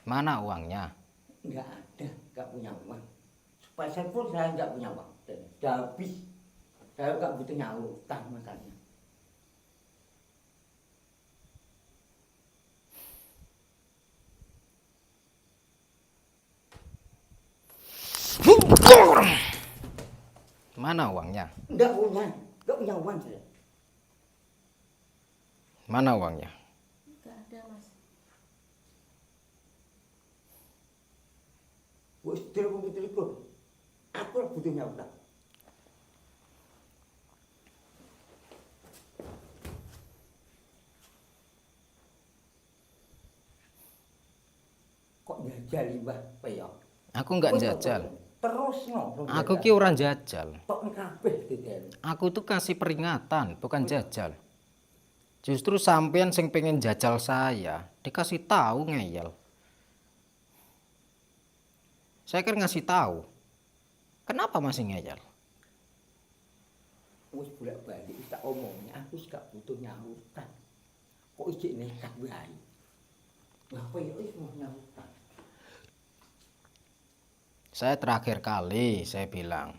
Mana uangnya? Nggak ada, nggak punya uang. Pasal pun saya nggak punya uang. Sudah habis. Saya nggak butuh nyawa utang makanya. Mana uangnya? Nggak punya uang saya. Mana uangnya? Nggak ada, Mas. Wes telepon. Aku butuh nyawa utang. Kok jajal Mbah Peyok? Aku nggak jajal. Terus no. Aku ki orang jajal. Tok kabeh didel. Aku tuh kasih peringatan, bukan jajal. Justru sampean sing pengen jajal saya, dikasih tahu ngeyel. Saya kan ngasih tahu. Kenapa masih ngeyel? Wis bolak-balik tak omongnya aku gak butuh nyawa utang. Kok ijik nekat wae. Mbah Peyok wis mau nyawa utang. Saya terakhir kali saya bilang,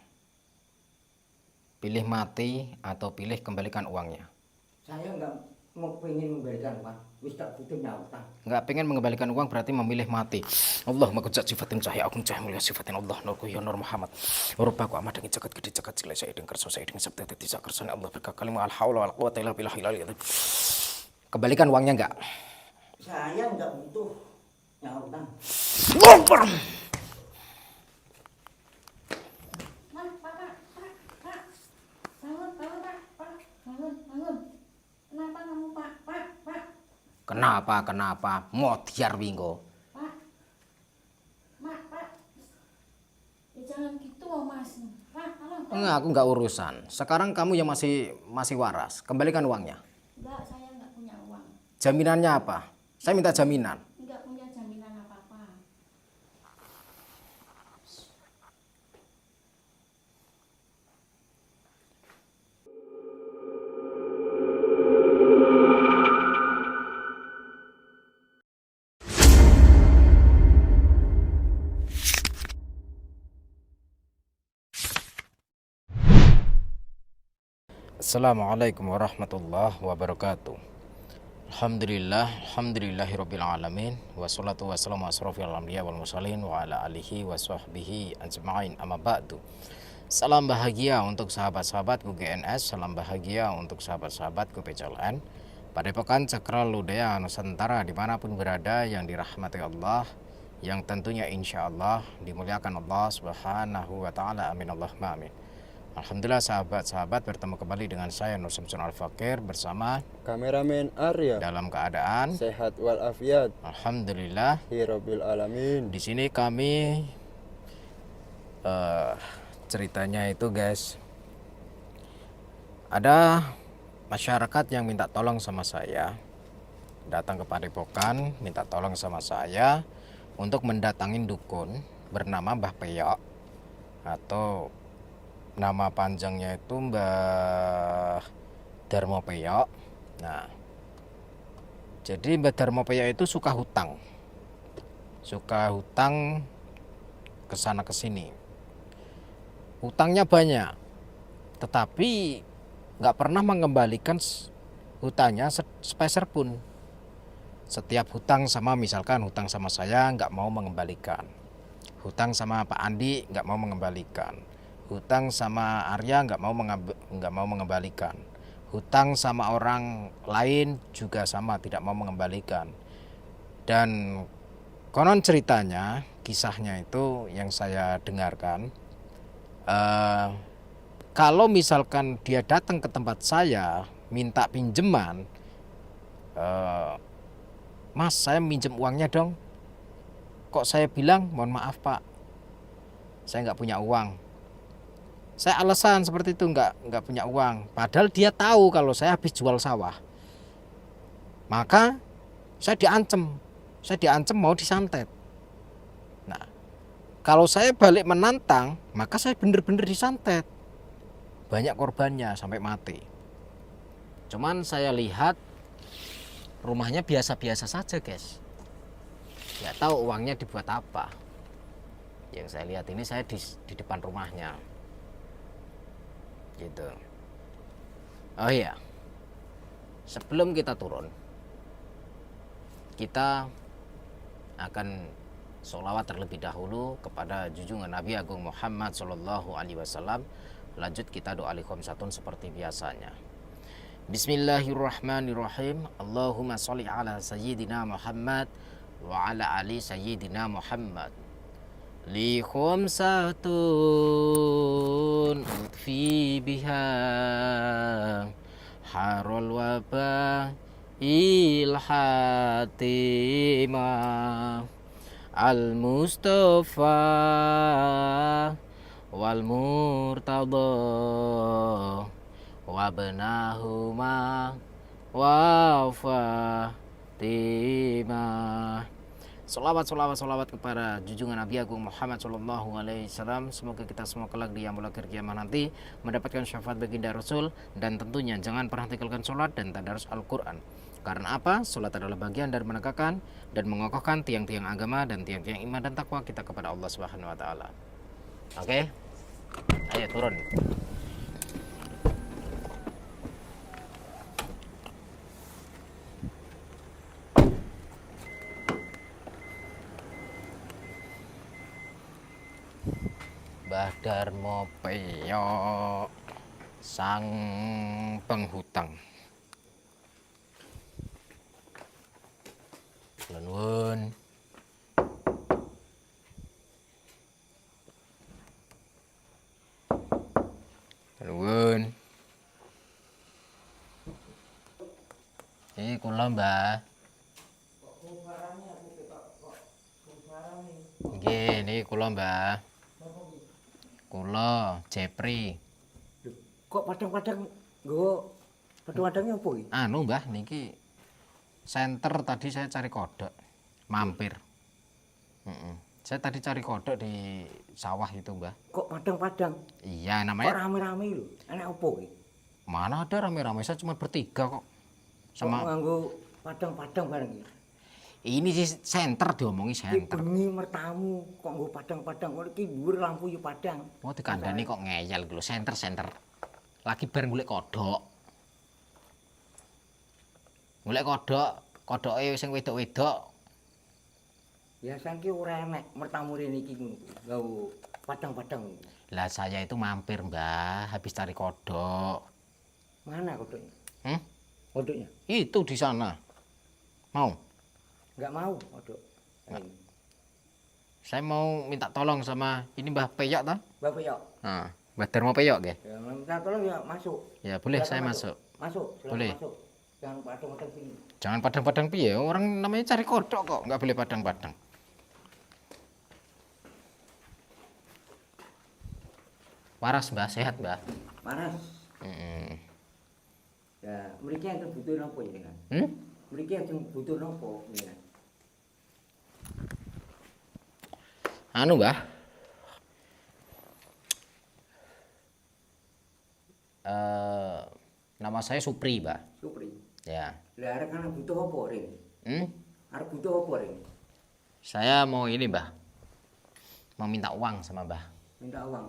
pilih mati atau pilih kembalikan uangnya. Saya nggak mau pengen memberikan uang, wis tak butuh nyawa utang. Nggak pengen mengembalikan uang berarti memilih mati. Allah makujat sifatin cahaya akun cahaya mulia sifatin Allah nurku ya nur Muhammad. Rupaku amat dengan jagat gede jagat cilai saya dengan kerso saya dengan sabda tidak kersane Allah berkakali al haula wal quwwata illa billah. Kembalikan uangnya enggak? Saya nggak butuh nyawa utang. Pak. Bangun, Pak. Bangun. Kenapa kamu, Pak? Pak. Kenapa? Modiar winggo. Pak. Pak. Ya jangan gitu loh, Mas. Pak, tolong. Enggak, aku nggak urusan. Sekarang kamu yang masih waras. Kembalikan uangnya. Enggak, saya nggak punya uang. Jaminannya apa? Saya minta jaminan. Nggak punya jaminan apa-apa. Assalamualaikum warahmatullahi wabarakatuh. Alhamdulillahirabbil alamin wassalatu wassalamu asrofil anbiya wal mursalin wa ala alihi wa sahbihi ajma'in amma ba'du. Salam bahagia untuk sahabat-sahabatku GNS, salam bahagia untuk sahabat-sahabatku PCLN. Padepokan Cakra Lodaya Nusantara dimanapun berada yang dirahmati Allah, yang tentunya insya Allah dimuliakan Allah Subhanahu wa ta'ala, amin Allahumma amin. Alhamdulillah sahabat-sahabat, bertemu kembali dengan saya Nur Samsun Al-Fakir bersama kameramen Arya dalam keadaan sehat walafiat. Alhamdulillah. Hirobil alamin. Di sini kami ceritanya itu guys, ada masyarakat yang minta tolong sama saya, datang ke Padepokan minta tolong sama saya untuk mendatangin dukun bernama Mbah Peyok, atau nama panjangnya itu Mbah Darmo Peyok. Nah, jadi Mbah Darmo Peyok itu suka hutang kesana kesini. Hutangnya banyak, tetapi nggak pernah mengembalikan hutangnya sepeser pun. Setiap hutang sama, misalkan hutang sama saya nggak mau mengembalikan, hutang sama Pak Andi nggak mau mengembalikan, hutang sama Arya nggak mau mengembalikan, hutang sama orang lain juga sama, tidak mau mengembalikan. Dan konon ceritanya, kisahnya itu yang saya dengarkan, kalau misalkan dia datang ke tempat saya minta pinjeman, Mas saya minjem uangnya dong. Kok saya bilang mohon maaf Pak, saya nggak punya uang. Saya alasan seperti itu, nggak punya uang. Padahal dia tahu kalau saya habis jual sawah. Maka saya diancam mau disantet. Nah, kalau saya balik menantang, maka saya benar-benar disantet. Banyak korbannya sampai mati. Cuman saya lihat rumahnya biasa-biasa saja guys. Nggak tahu uangnya dibuat apa. Yang saya lihat ini saya di depan rumahnya. Gitu. Oh iya. Sebelum kita turun, kita akan sholawat terlebih dahulu kepada junjungan Nabi Agung Muhammad Sallallahu Alaihi Wasallam. Lanjut kita doa al-khamsatun seperti biasanya. Bismillahirrahmanirrahim. Allahumma sholli ala sayyidina Muhammad wa ala ali sayyidina Muhammad. Li khamsatun utfi biha harul wabah ilhatimah al-mustafa wal murtada wa benahuma wa fatimah. Salawat kepada junjungan Nabi Agung Muhammad Sallallahu Alaihi Wasallam. Semoga kita semua kelak di yaumul akhir kiamat nanti mendapatkan syafaat baginda Rasul. Dan tentunya jangan pernah tinggalkan sholat dan tadarus Al-Quran. Karena apa? Sholat adalah bagian dari menegakkan dan mengokohkan tiang-tiang agama dan tiang-tiang iman dan takwa kita kepada Allah Subhanahu Wa Taala. Oke, ayo turun. Mbah Darmo Peyok sang penghutang. Nuwun. Nuwun. Iki kula, Mbah. Nggih, niki kula, Mbah. Kula Jepri. Kok padang-padang nggo padang-padangnya apa iki? Anu, Mbah, niki senter tadi saya cari kodok, mampir. Saya tadi cari kodok di sawah itu, Mbah. Kok padang-padang? Iya, Kok namanya. rame-rame lho. Enak apa iki? Mana ada rame-rame, saya cuma bertiga kok. Sama Sama nganggo padang-padang bareng iki. ini sih senter diomongi Iki senter. bengi mertamu kok nggo padang-padang. Kok iki dhuwur lampu yo padang. Oh, dikandani kok ngeyel gitu, senter. Lagi bar golek kodok. Golek kodoke sing wedok-wedok. Biasane ki ora enek mertamu rene iki ngono. Nggo padang-padang. Lah saya itu mampir, Mbah, habis cari kodok. Mana kodoknya? Kodoknya? Itu di sana. Mau? Enggak mau kodok. Ini. Saya mau minta tolong sama ini Mbah Peyok toh? Bapak yo. Nah, Mbah Darmo Peyok nggih. Ya minta tolong ya masuk. Ya boleh Silakan saya masuk. Masuk, silakan Boleh. masuk. Jangan padang-padang sini. Jangan padang-padang piye, orang namanya cari kodok kok, nggak boleh padang-padang. Waras, Mbah, sehat, Mbah. Panas. Mm. Ya, mriki enten butuh napa jenengan? Mriki enten butuh napa jenengan? Anu, Mbah. Nama saya Supri, Mbah. Supri. Ya. Lah arek ana butuh apa rene? Hmm? Arek butuh apa rene? Saya mau ini, Mbah. Mau minta uang sama Mbah. Minta uang.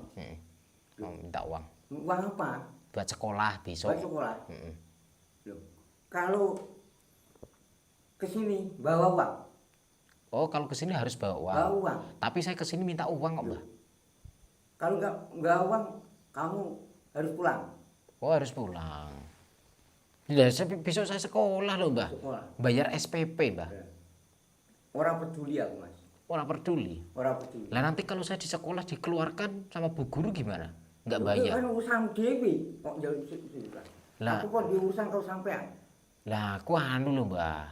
Mau minta uang. Uang apa? Buat sekolah besok. Buat sekolah. Mm-mm. Loh, kalau ke sini bawa uang. Oh, kalau ke sini harus bawa uang. Bawa uang. Tapi saya ke sini minta uang kok, Mbah. Kalau enggak uang, kamu harus pulang. Oh, harus pulang. Ya, besok saya sekolah loh, Mbah. Sekolah. Bayar SPP, Mbah. Orang peduli aku, Mas. Orang peduli. Orang peduli. Lah nanti kalau saya di sekolah dikeluarkan sama bu guru gimana? Nggak Itu bayar. kan urusan dewi. Kok jauh situ. Lah. Aku kok diurusan kau sampean. Lah aku anu lho, Mbah.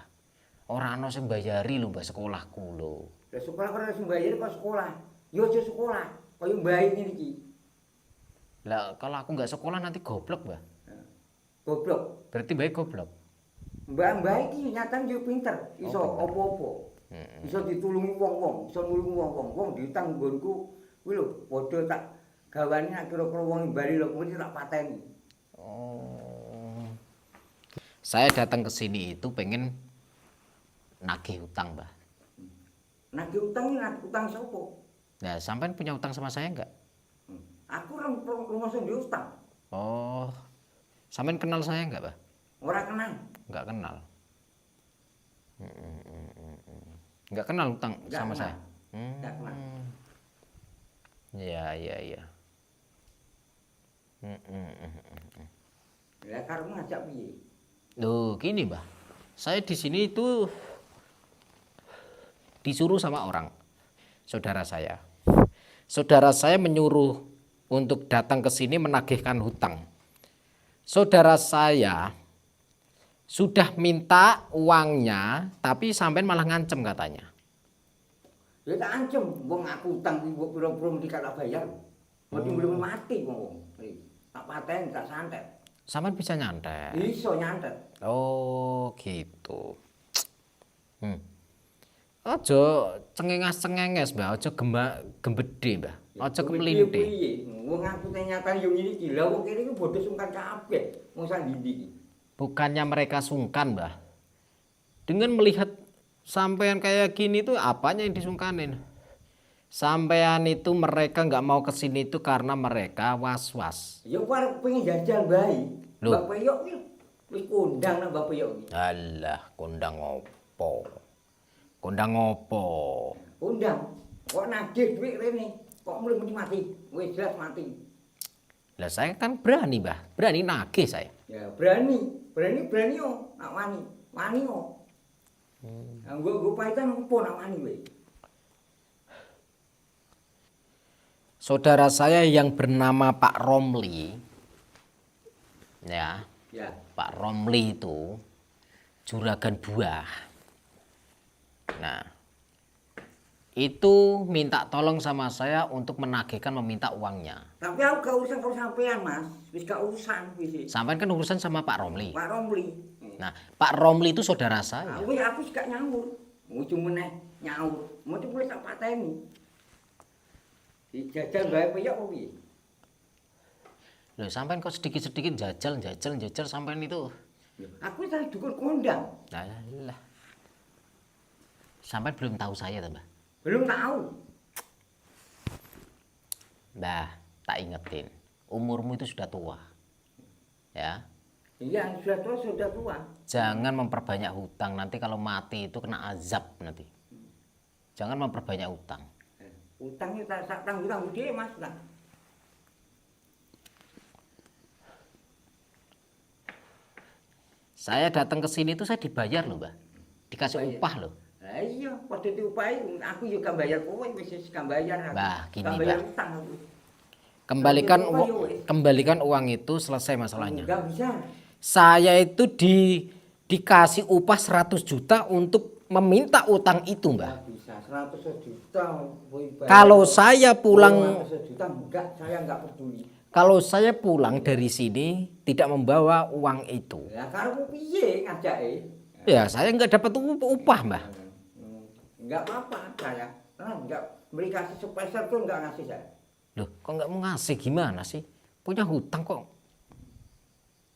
Ora ana sing bayari lho, Mbah, sekolahku lho. Lah sekolah kok harus bayar kok sekolah. Yo aja sekolah. Kaya baik ini iki. Lah kalau aku nggak sekolah nanti goblok, Mbah. Goblok. Berarti baik goblok. Mbak iki nyatane yo pinter, iso Oh, pinter. apa-apa. Iso ditulungi wong-wong, iso nulungi wong-wong. Wong diutang nggonku kuwi lho, padha tak gawane nek kira-kira wong bali lho kuwi tak pateni. Oh. Saya datang ke sini itu pengen nagih hutang, Mbah. nagih utang ini nagih utang sopo? Nah, sampean punya utang sama saya enggak? Aku rumah sendiri utang. Oh, sampean kenal saya enggak, Bah? Ora kenal. Enggak kenal. Enggak kenal utang Nggak sama kenal. saya. Nggak kenal. Iya, iya, iya. Ya karo ngajak piye? Loh, gini, Mbah. Saya di sini itu disuruh sama orang, saudara saya. Saudara saya menyuruh untuk datang ke sini menagihkan hutang. Saudara saya sudah minta uangnya, tapi sampean malah ngancem katanya. Ya tak ancem, wong aku utang iki mbok pira-pira mesti tak bayar. Mesti belum mati wong. Tak pateni, tak santet. Sampean bisa nyantet. Iso nyantet. Oh, gitu. Aja cengenges-cengenges, Mbah. Aja gembedhe, Mbah. Aja kemelinting. Piye? Wong aku teh nyatane yo ngene iki. Lah wong kene iki bodho sungkan kabeh. Wong sandindi iki. Bukannya mereka sungkan, Mbah. Dengan melihat sampean kayak gini tuh apanya yang disungkanin? Sampean itu mereka nggak mau kesini itu karena mereka was-was. Ya arep pengen jajal bae. Loh. Mbak Peyok iki wis kondang nang Mbak Peyok iki. Alah, kondang opo? Kondang opo? Kondang. Kok nagih dhuwit rene? Kok mulai mati? Wis jelas mati. Lah saya kan berani, Mbah. Berani nagih saya. Ya berani. Berani yo. Nak wani. Wani yo. Nah, gua paitan opo nak wani kowe? Saudara saya yang bernama Pak Romli, ya, Ya. Pak Romli itu juragan buah. Nah, itu minta tolong sama saya untuk menagihkan meminta uangnya. Tapi aku gak urusan karo sampean, Mas. Wis gak urusan wis. Sampai kan urusan sama Pak Romli. Pak Romli. Nah, Pak Romli itu saudara saya. Aku gak nyaur. Ujung meneh nyaur. Mesti mulai tak pateni. Dijajal bae peyok apa piye? Loh, sampai kok sedikit-sedikit jajal sampai itu. Aku tadi dukun kondang. Alah. Sampai belum tahu saya, Mbah. Belum tahu. Mbah, tak ingetin. Umurmu itu sudah tua. Ya. Iya, sudah tua. Jangan memperbanyak hutang, nanti kalau mati itu kena azab nanti. Jangan memperbanyak hutang. Utangnya tak tanggung dhewe, Mas. Nah. Saya datang ke sini itu saya dibayar loh, Mbah. Dikasih Bayar. upah loh. Lah iya, padha diupahi. Aku juga bayar kowe wis gak bayar. Aku. Bah, gini, Gak bayar Bah. utang aku. Kembalikan uang itu, selesai masalahnya. Enggak bisa. Saya itu dikasih upah 100 juta untuk meminta utang itu, Mbah. Enggak bisa. 100 juta. Kalau saya pulang 100 juta enggak, saya enggak peduli. Kalau saya pulang dari sini tidak membawa uang itu, Lah karo piye ngajake? ya saya nggak dapat upah, Mbah. Enggak apa-apa saya. Enggak beri kasih sepeser pun enggak ngasih saya. Loh, kok nggak mau ngasih gimana sih? Punya hutang kok.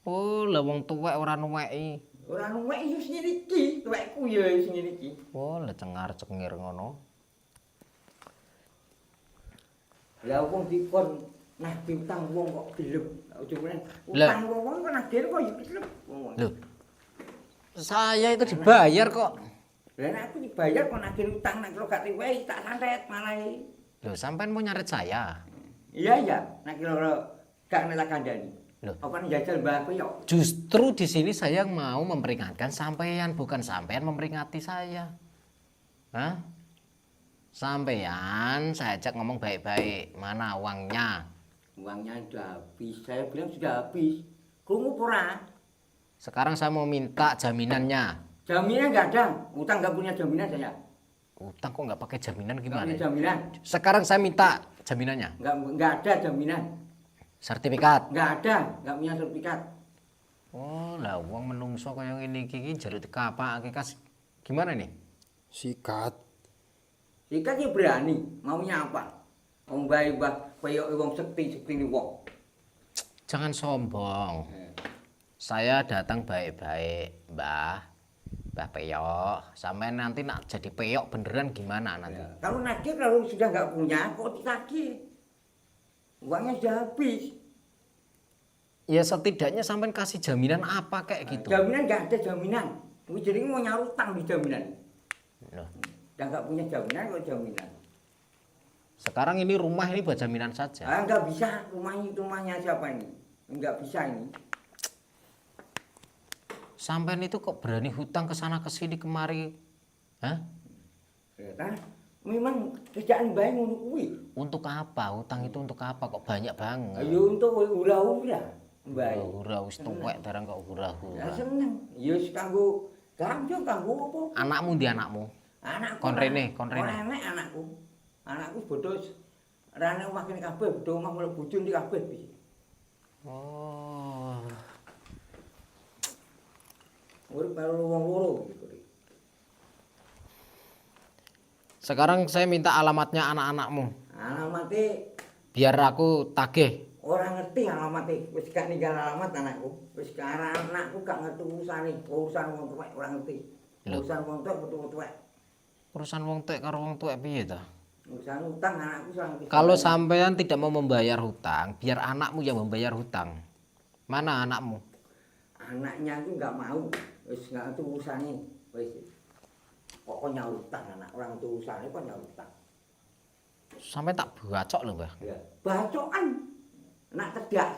Oh, lah wong tuwek ora nuweki. Ora nuwek yo sing iki, tuwekku ya sing iki. Oh, lah cengar-cengir ngono. Lah wong dikon nagih utang wong kok gelem. Ujungnya Lah. utang wong kok nagih kok yo gelem. Loh, saya itu dibayar kok. Lah nek aku dibayar kok nagih utang nek kalau gak diwehi tak santet malah. Loh, sampean mau nyaret saya. Iya, nek kira gak nek tak kandhani. Loh. Apa njajal mbah aku yo. Justru di sini saya mau memperingatkan sampean, bukan sampean memperingati saya. Hah? Sampean saya ajak ngomong baik-baik. Mana uangnya? Uangnya sudah habis. Saya bilang sudah habis. Krungu ora? Sekarang saya mau minta jaminannya. Jaminan enggak ada. Utang enggak punya jaminan saya. Utang kok nggak pakai jaminan Enggak gimana? punya jaminan. Sekarang saya minta jaminannya. Enggak ada jaminan. Sertifikat. Enggak ada, enggak punya sertifikat. Oh, lah uang menungso kaya ngene iki jeruk dikapake kas. Gimana nih? Sikat. Jika dia berani, maunya apa? Wong bae mbah koyo wong sekti ni wong. Jangan sombong. Saya datang baik-baik, Mbah. Mbah Peyok, sampai nanti nak jadi peyok beneran gimana nanti? Ya, kalau nagih kalau sudah nggak punya kok ditagih. Uangnya sudah habis. Ya setidaknya sampai kasih jaminan apa kayak gitu. Jaminan nggak ada jaminan. Jadi mau nyarutang di jaminan. Loh, Udah nggak punya jaminan kok jaminan. sekarang ini rumah ini buat jaminan saja. Ah nggak bisa rumahnya siapa ini? Nggak bisa ini. Sampai itu kok berani hutang ke sana ke sini kemari? Hah? Ya kan? Memang kerjaan baik ngono kuwi. Untuk apa? Hutang itu untuk apa? Kok banyak banget? Ayo untuk hura-hura. Baik. Hura wis tuwek barang kok Ya hura-hura. seneng. Ya wis kanggo kanggo apa? Anakmu di anakmu. Anakku. Kon rene, kon rene. Ora enek anakku. Anakku bodoh. Rane omah kene kabeh, bodoh omah mulai bojo ndi kabeh piye. Oh. Urip karo wong loro gitu. Sekarang saya minta alamatnya anak-anakmu. Alamate Biar aku tagih. ora ngerti alamate. Wis gak ninggal alamat anakku. Wis karo anakku gak ngerti urusane. Urusan wong tuwek ora ngerti. Lho. Urusan wong tuwek metu tuwek. Urusan wong tuwek karo wong tuwek piye ta? Urusan utang anakku ora ngerti. Kalau sampean tidak mau membayar hutang, biar anakmu yang membayar hutang. Mana anakmu? Anaknya itu nggak mau. Wis nggak ngerti urusane. Wis. Kok nyautang anak orang itu urusane kok nyautang. Sampai tak bacok lho, Mbah. Ya. Bacokan. Anak cerdas.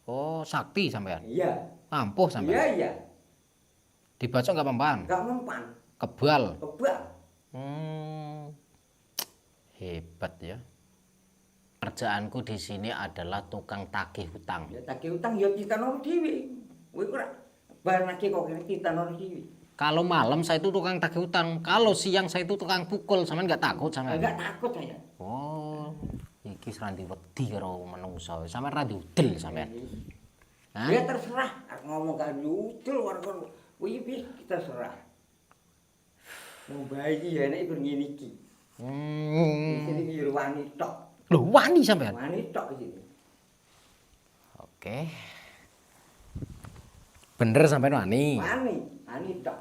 Oh, sakti sampean. Iya. Ampuh Iya sampean. iya. Dibacok enggak mempan? Nggak mempan. Kebal. Kebal. Hebat ya. Kerjaanku di sini adalah tukang tagih hutang. Ya tagih utang ya kita nol dhewe. Kowe ora bar nagih kok kene kita nol dhewe. Kalau malam saya itu tukang tagih hutang, kalau siang saya itu tukang pukul, sampean enggak takut sampean? Enggak takut saya. Oh, iki serandi wedi karo menungso. Sampean ra diudel sampean. Hah? Ya terserah ngomong kan udel ora kon kuwi kita terserah. Mau bayi ya nek iku ngene iki. Di sini iki wani tok. Loh, wani sampean. Wani tok iki. Oke. Bener sampean wani. Wani tok.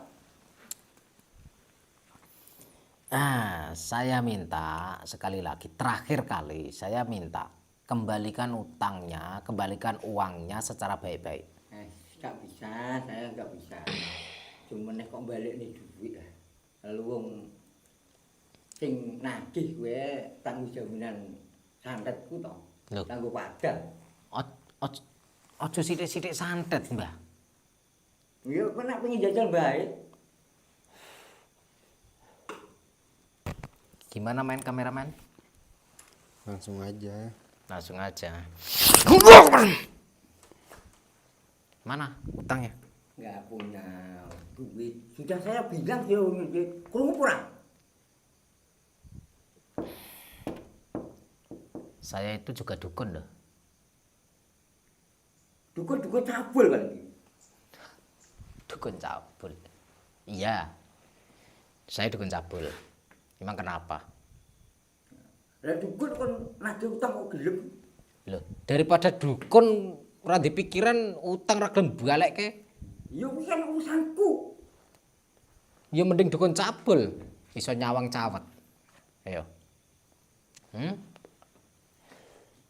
Saya minta sekali lagi, terakhir kali saya minta kembalikan utangnya, kembalikan uangnya secara baik-baik. Nggak bisa, saya nggak bisa. Cuma nek kok balik nih duit lah. Lalu wong sing nagih gue tanggung jaminan santetku toh. Loh. Tanggung padang. Ojo sithik-sithik santet, Mbah. Ya kok nek pengen jajal baik. Gimana main kameramen? Langsung aja. Langsung aja. Mana utangnya? Nggak punya duit. Sudah saya bilang sih, kurung kurang. Saya itu juga dukun loh. Dukun cabul kan. Dukun cabul. Iya. Saya dukun cabul. Emang kenapa? Lah dukun kon nagih utang kok gelem. Loh, daripada dukun ora dipikiran utang ra gelem balekke, Ya kuwi kan urusanku. ya mending dukun cabul, iso nyawang cawet. Ayo.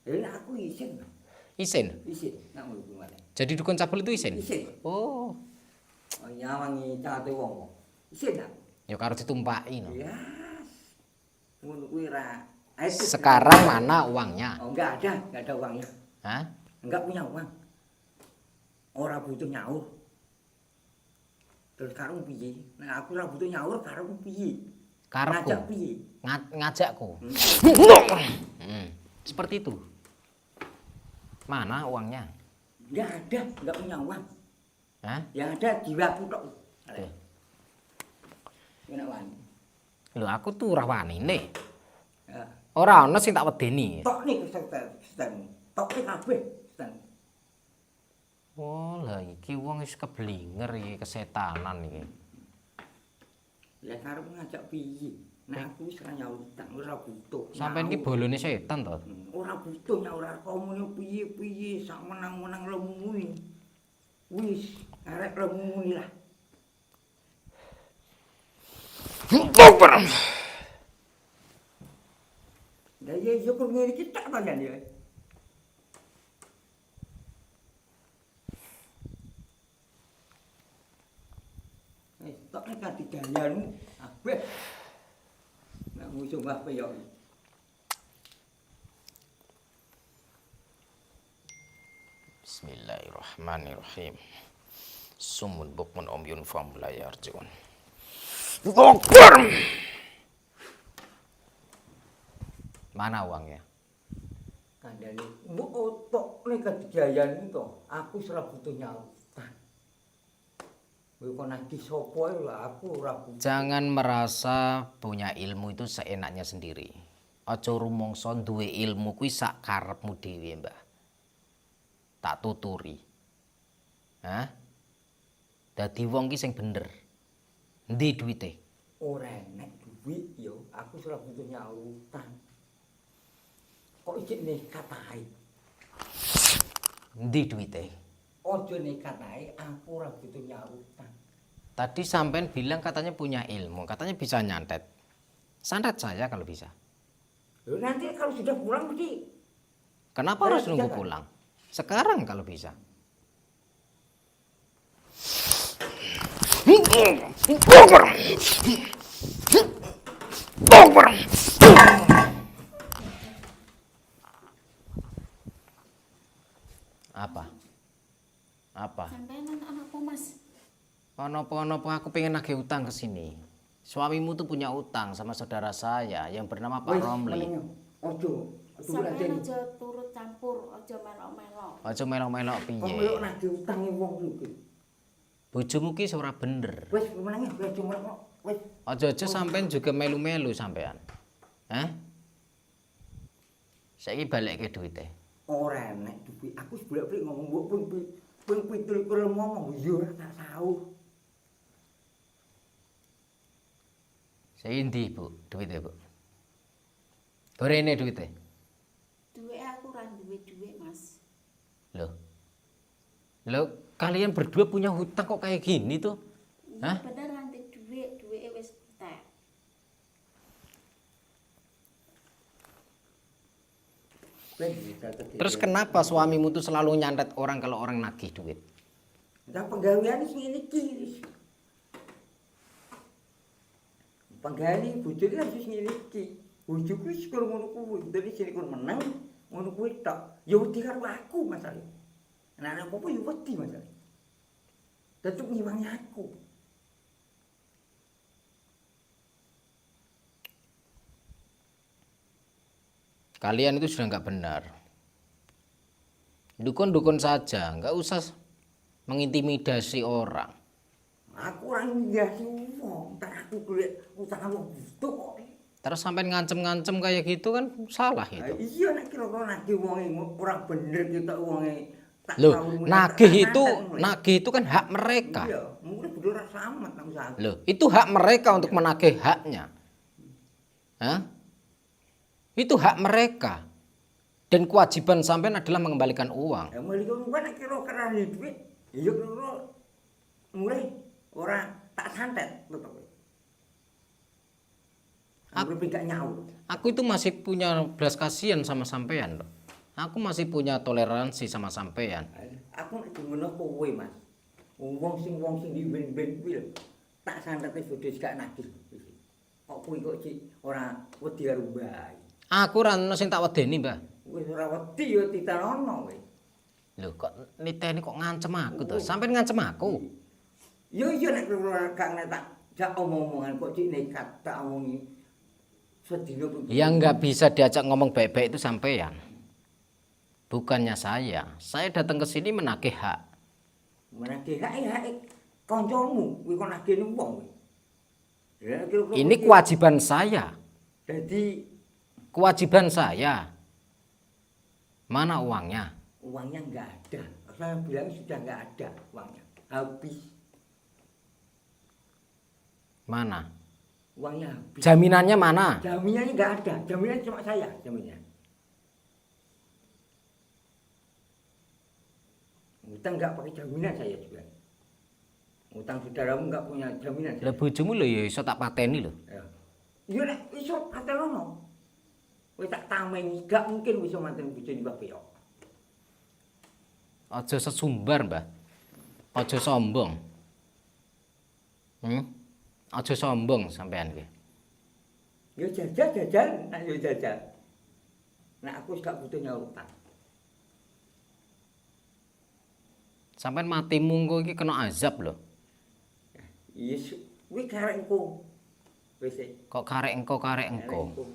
Ya aku isin. Isin. Isin nak mulu gimana? Jadi dukun cabul itu isin? Isin. Oh, Nyawangi cate wong. Isin nak. ya karo ditumpaki no. Ya. Ngono kuwi ra. Sekarang mana uangnya? Oh, enggak ada uangnya. Hah? Enggak punya uang. Ora butuh nyaur. Terus karo piye? Nah aku ora butuh nyaur karo piye? Karepku. Ngajak piye? Ngajakku. Seperti itu. Mana uangnya? Enggak punya uang. Hah? Yang ada jiwaku tok. Tuh. Enak wani. Lho aku tuh ora wani nih. Ya. Ora ana sing tak wedeni. Tok nih kesetan. Tok nih kabeh kesetan. Oh, lah iki wong wis keblinger iki kesetanan iki. Lah karep ngajak piye? Nah aku wis ora nyaur utang, ora butuh. Sampeyan iki bolone setan to? Ora butuh nyaur komune piye-piye sak menang-menang lemu muni. Wis arek lemu muni lah. Lah ya syukur ngene iki tak pangan ya. Tok nek kadigayanmu abeh. Nek musuh apa ya. Bismillahirrahmanirrahim. Sumun bukmun umyun fahum la yarji'un. Akbar. Mana uangnya? Kandhane mbok otok nek kadigayanmu to, aku ora butuh nyautan. Kowe kok nagih sapa lho aku ora butuh. Jangan merasa punya ilmu itu seenaknya sendiri. Aja rumangsa duwe ilmu kuwi sak karepmu dhewe, Mbah. Tak tuturi. Hah? Dadi wong ki sing bener. Endi duwite? Ora enek duit yo, aku ora butuh nyautan. Kok iki nekat ae? Endi duwite? Ojo nekat ae, aku ora butuh nyautan. Tadi sampean bilang katanya punya ilmu, katanya bisa nyantet. Santet saya kalau bisa. Loh nanti kalau sudah pulang mesti Kenapa harus nunggu jangan. pulang? Sekarang kalau bisa. Apa? Apa? Sampean anak apa Mas? Apa aku pengen nagih utang ke sini. Suamimu tuh punya utang sama saudara saya yang bernama Pak Romli. Ojo Sampean aja turut campur, aja melok-melok. Aja melok-melok Kok piye. melok nagih utange wong iki. Bojomu ki ora bener. Wis menenge wis cuma wis. Aja-aja sampean juga melu-melu sampean. Hah? Saiki balik ke duite. Ora enek duit. Aku bolak-balik ngomong mbok pun pitul karo ngomong yo ora tak tau. Saiki ndi, Bu? Duite, Bu. Gorene duite. Duwe aku ora duwe duit Mas. Loh, kalian berdua punya hutang kok kayak gini tuh? Hah? Iya bener nanti duit wis entek. Terus kenapa suamimu tuh selalu nyantet orang kalau orang nagih duit? Lah penggaweane sing ngene iki. Penggaweane bojone harus ngene iki. Bojoku wis karo ngono kuwi, dadi sing kon menang ngono kuwi tok. Ya wedi karo aku masalahe. Anak apa ya wedi masalahe. Tetep ngiwangi aku. Kalian itu sudah nggak benar. Dukun-dukun saja, nggak usah mengintimidasi orang. Aku ora ngindasi wong, tak aku golek utang wong butuh kok. Terus sampai ngancem-ngancem kayak gitu kan salah Lah itu. iya nek kira-kira nagih wonge ora bener kita wonge tak Loh, tahu nagih itu kan hak mereka. Iya, mungkin bener ora samet nang usaha. Loh, itu hak mereka untuk menagih haknya. Hah? Itu hak mereka. Dan kewajiban sampean adalah mengembalikan uang. Ya mulih kok nek kira-kira duit, ya kira mulai ora tak santet tetep. Aku gak nyaut. Aku itu masih punya belas kasihan sama sampean loh. Aku masih punya toleransi sama sampean. Aku nek ngono kowe, Mas. Wong sing diben-ben kuwi lho. Tak santete bodho gak nagih. Kok kuwi kok Cik ora wedi karo bae. Aku ora ono sing tak wedeni, Mbah. Wis ora wedi ya ditanono kowe. Lho kok niteni kok ngancem aku to? Sampean ngancem aku. Yo iya nek gak tak jak omong-omongan kok Cik nekat tak omongi. Sedina pun. Yang nggak bisa diajak ngomong baik-baik itu sampean. Bukannya saya. Saya datang ke sini menagih hak. Menagih hak kancamu, kuwi kok nagih wong kowe. Ya kira-kira Ini kewajiban saya. Jadi Kewajiban saya. Mana uangnya? uangnya enggak ada. Saya bilang sudah enggak ada uangnya. Habis. Mana? Uangnya habis. Jaminannya mana? Jaminannya enggak ada. Jaminan cuma saya, jaminannya. Kita enggak pakai jaminan saya juga. Utang saudaramu enggak punya jaminan. Lah bojomu lho ya iso tak pateni lho. Ya. Ya nek iso patenono. Kowe tak tameni gak mungkin bisa manten bojone Mbah Piyok. Aja sesumbar, Mbah. Aja sombong. Aja sombong sampean iki. Ya jajal, nak yo jajal. Nek aku gak butuh nyaur utang. Sampean matimu engko iki kena azab lho. Yes, kuwi karengku. Wis Kok karek engko.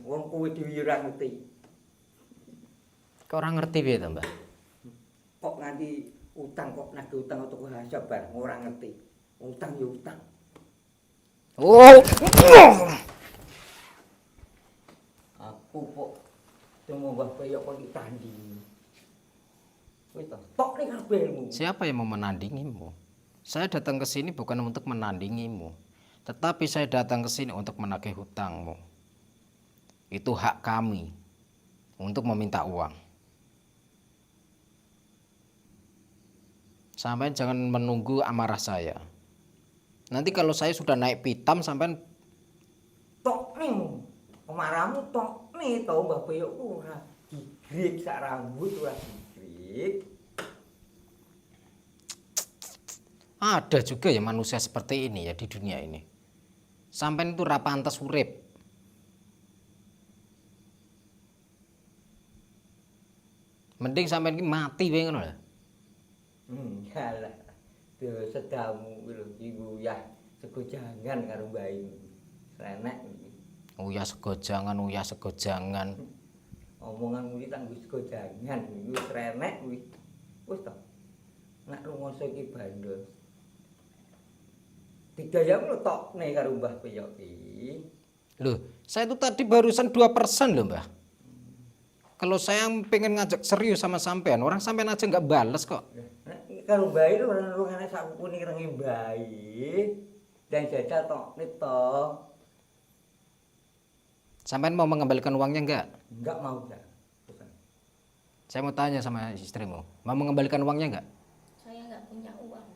Wong kowe dhewe ora ngerti. Kok ora ngerti piye to, Mbah? Kok nganti utang kok nagih utang atau sabar ora ngerti. Utang ya utang. Oh. Aku kok temu Mbah Piyok kok ditandingi. Wis to, tok ning kabehmu. Siapa yang mau menandingimu? Saya datang ke sini bukan untuk menandingimu, tetapi saya datang ke sini untuk menagih hutangmu. Itu hak kami untuk meminta uang. Sampai jangan menunggu amarah saya. Nanti kalau saya sudah naik pitam sampai Tok ning pemarahmu tok nih to Mbah Piyok ku ora digrik sak rambut ora digrik. ada juga ya manusia seperti ini ya di dunia ini. Sampai itu ra pantes urip. Mending sampai ini mati wae ngono lho. Yalah. Yo sedamu kuwi lho iku ya sego jangan karo bayi. Renek iki. Uyah sego jangan. Omongan kuwi tak wis sego jangan iki wis renek kuwi. Wis to. Nek rumangsa iki bandel. Digayamu lho tok nih karo Mbah Piyok iki. Loh, saya itu tadi barusan 2% loh, Mbah. Kalau saya pengen ngajak serius sama sampean, orang sampean aja nggak bales kok. Nek karo bayi lho orang sak kuning rengi bayi. Dan jajal tok nito. Sampean mau mengembalikan uangnya enggak? Enggak mau dah. Saya mau tanya sama istrimu, mau mengembalikan uangnya enggak? Saya nggak punya uang.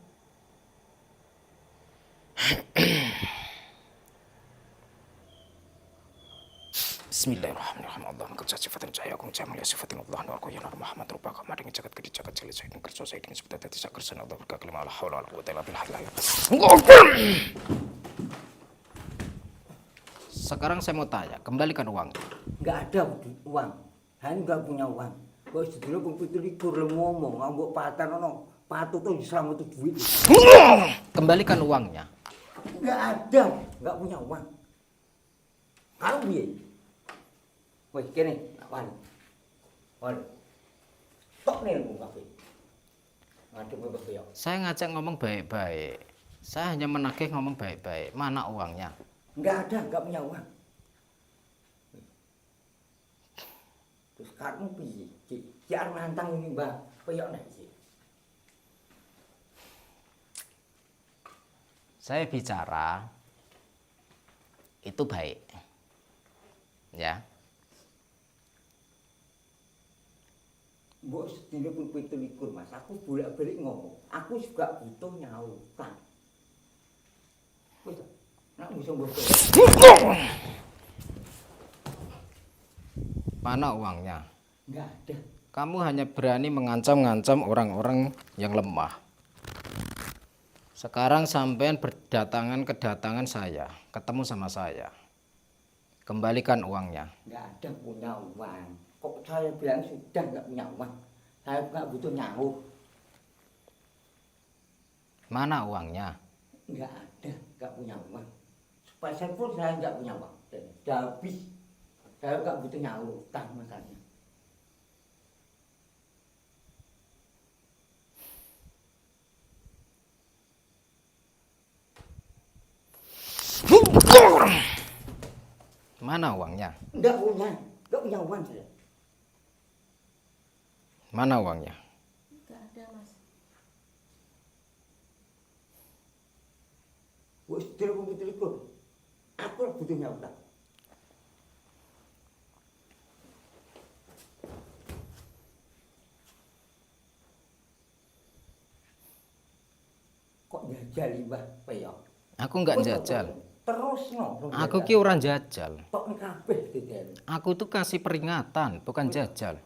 Bismillahirrahmanirrahim. Allahumma qad sifatin cahaya kung jamal ya sifatin Allah wa qiyana Muhammad rubaka mading jagat kedi jagat jeli sayyidin kerso sayyidin sebutan tadi sakersan Allah berkah lima la haula wala quwwata illa billah. Sekarang saya mau tanya, kembalikan uang. Enggak ada uang. Saya enggak punya uang. Kok sedulur komputer likur le ngomong, ambok patan ono, patut tuh diselamat tuh duit. Kembalikan uangnya. Enggak ada, enggak punya uang. Kalau piye? Wes kene, wan. Wan. Tok nih aku kafe. Ngadep Mbah Piyok. Saya ngajak ngomong baik-baik. Saya hanya menagih ngomong baik-baik. Mana uangnya? Enggak ada, enggak punya uang. Terus kamu piye? Ki arep nantang ini Mbah Piyok nek iki. Saya bicara itu baik. Ya. Mbok sedina pun 17 Mas, aku bolak-balik ngomong. Aku juga butuh nyautang. Wis, nek bisa mbok. Mana uangnya? Enggak ada. Kamu hanya berani mengancam-ngancam orang-orang yang lemah. Sekarang sampean kedatangan saya, ketemu sama saya. Kembalikan uangnya. Enggak ada punya uang. Kok saya bilang sudah enggak punya uang. Saya enggak butuh nyawa. Mana uangnya? Enggak ada, enggak punya uang. Sepeser pun saya enggak punya uang. Sudah habis. Saya enggak butuh nyawa, utang makanya. Mana uangnya? Enggak punya uang saya. Mana uangnya? Nggak ada, Mas. Wis telepon. Aku butuh nyawa. Kok dijali Mbah Peyok. Aku enggak Wis, jajal. Terus no. Aku ki orang jajal. tok kabeh didel. Aku tuh kasih peringatan, bukan jajal.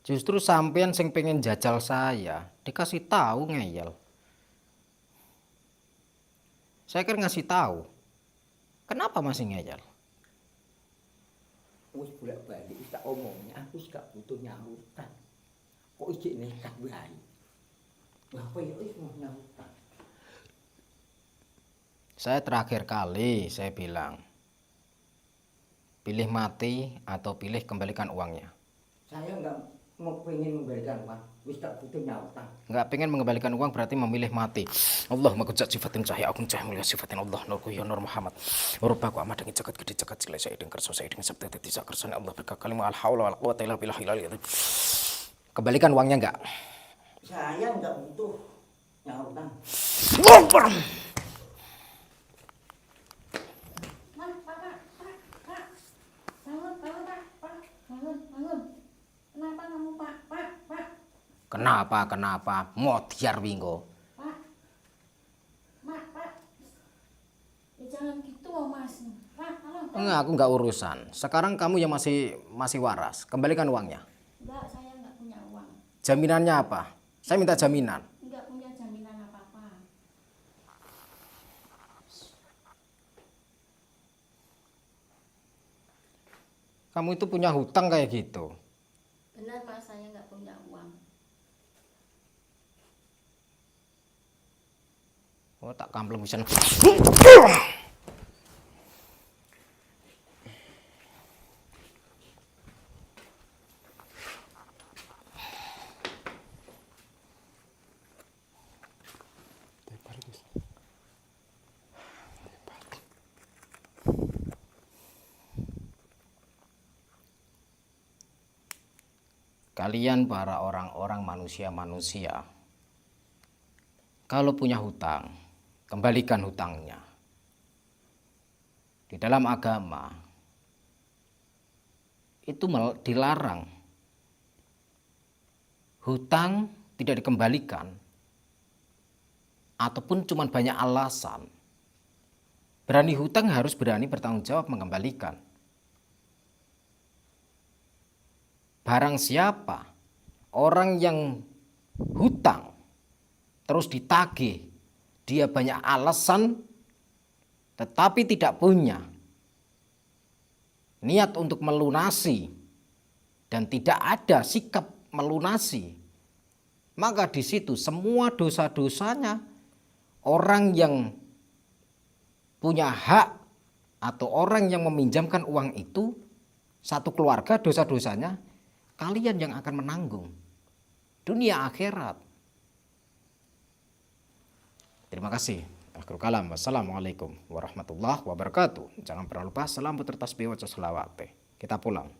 Justru sampean sing pengen jajal saya, dikasih tahu ngeyel. Saya kan ngasih tahu. Kenapa masih ngeyel? Wis bolak-balik wis tak omongnya aku wis gak butuh nyautan. Kok ijik nekat wae. Mbah Peyok wis mau nyautan. Saya terakhir kali saya bilang, pilih mati atau pilih kembalikan uangnya. Saya enggak mau pengen memberikan uang, wis tak butuh nyautan. Nggak pengen mengembalikan uang berarti memilih mati. Allah makujat sifatin cahaya akun cahaya mulia sifatin Allah nurku ya nur Muhammad. Rupaku amat dengan jagat gede jagat sila saya dengan kerso saya dengan sabda tidak kersane Allah berkali al haula wal quwata illa billah. Kembalikan uangnya enggak? Saya enggak butuh nyautan. Bangun. Kenapa kamu, Pak? Pak. Kenapa? Modiar wingo. Pak. Pak. Ya jangan gitu, Mas. Pak, tolong. Enggak, aku enggak urusan. Sekarang kamu yang masih waras. Kembalikan uangnya. Enggak, saya enggak punya uang. Jaminannya apa? Saya minta jaminan. Enggak punya jaminan apa-apa. Kamu itu punya hutang kayak gitu. Benar, Mas, saya enggak punya uang. Oh, tak kampleng bisa. Kalian para orang-orang manusia-manusia, kalau punya hutang, kembalikan hutangnya. Di dalam agama, itu dilarang. Hutang tidak dikembalikan, ataupun cuma banyak alasan. Berani hutang harus berani bertanggung jawab mengembalikan. Barang siapa orang yang hutang terus ditagih, dia banyak alasan tetapi tidak punya niat untuk melunasi dan tidak ada sikap melunasi, maka di situ semua dosa-dosanya orang yang punya hak atau orang yang meminjamkan uang itu, satu keluarga dosa-dosanya kalian yang akan menanggung dunia akhirat. Terima kasih. Akhirul kalam. Wassalamualaikum warahmatullahi wabarakatuh. Jangan pernah lupa salam putra tasbih wa sholawat. Kita pulang.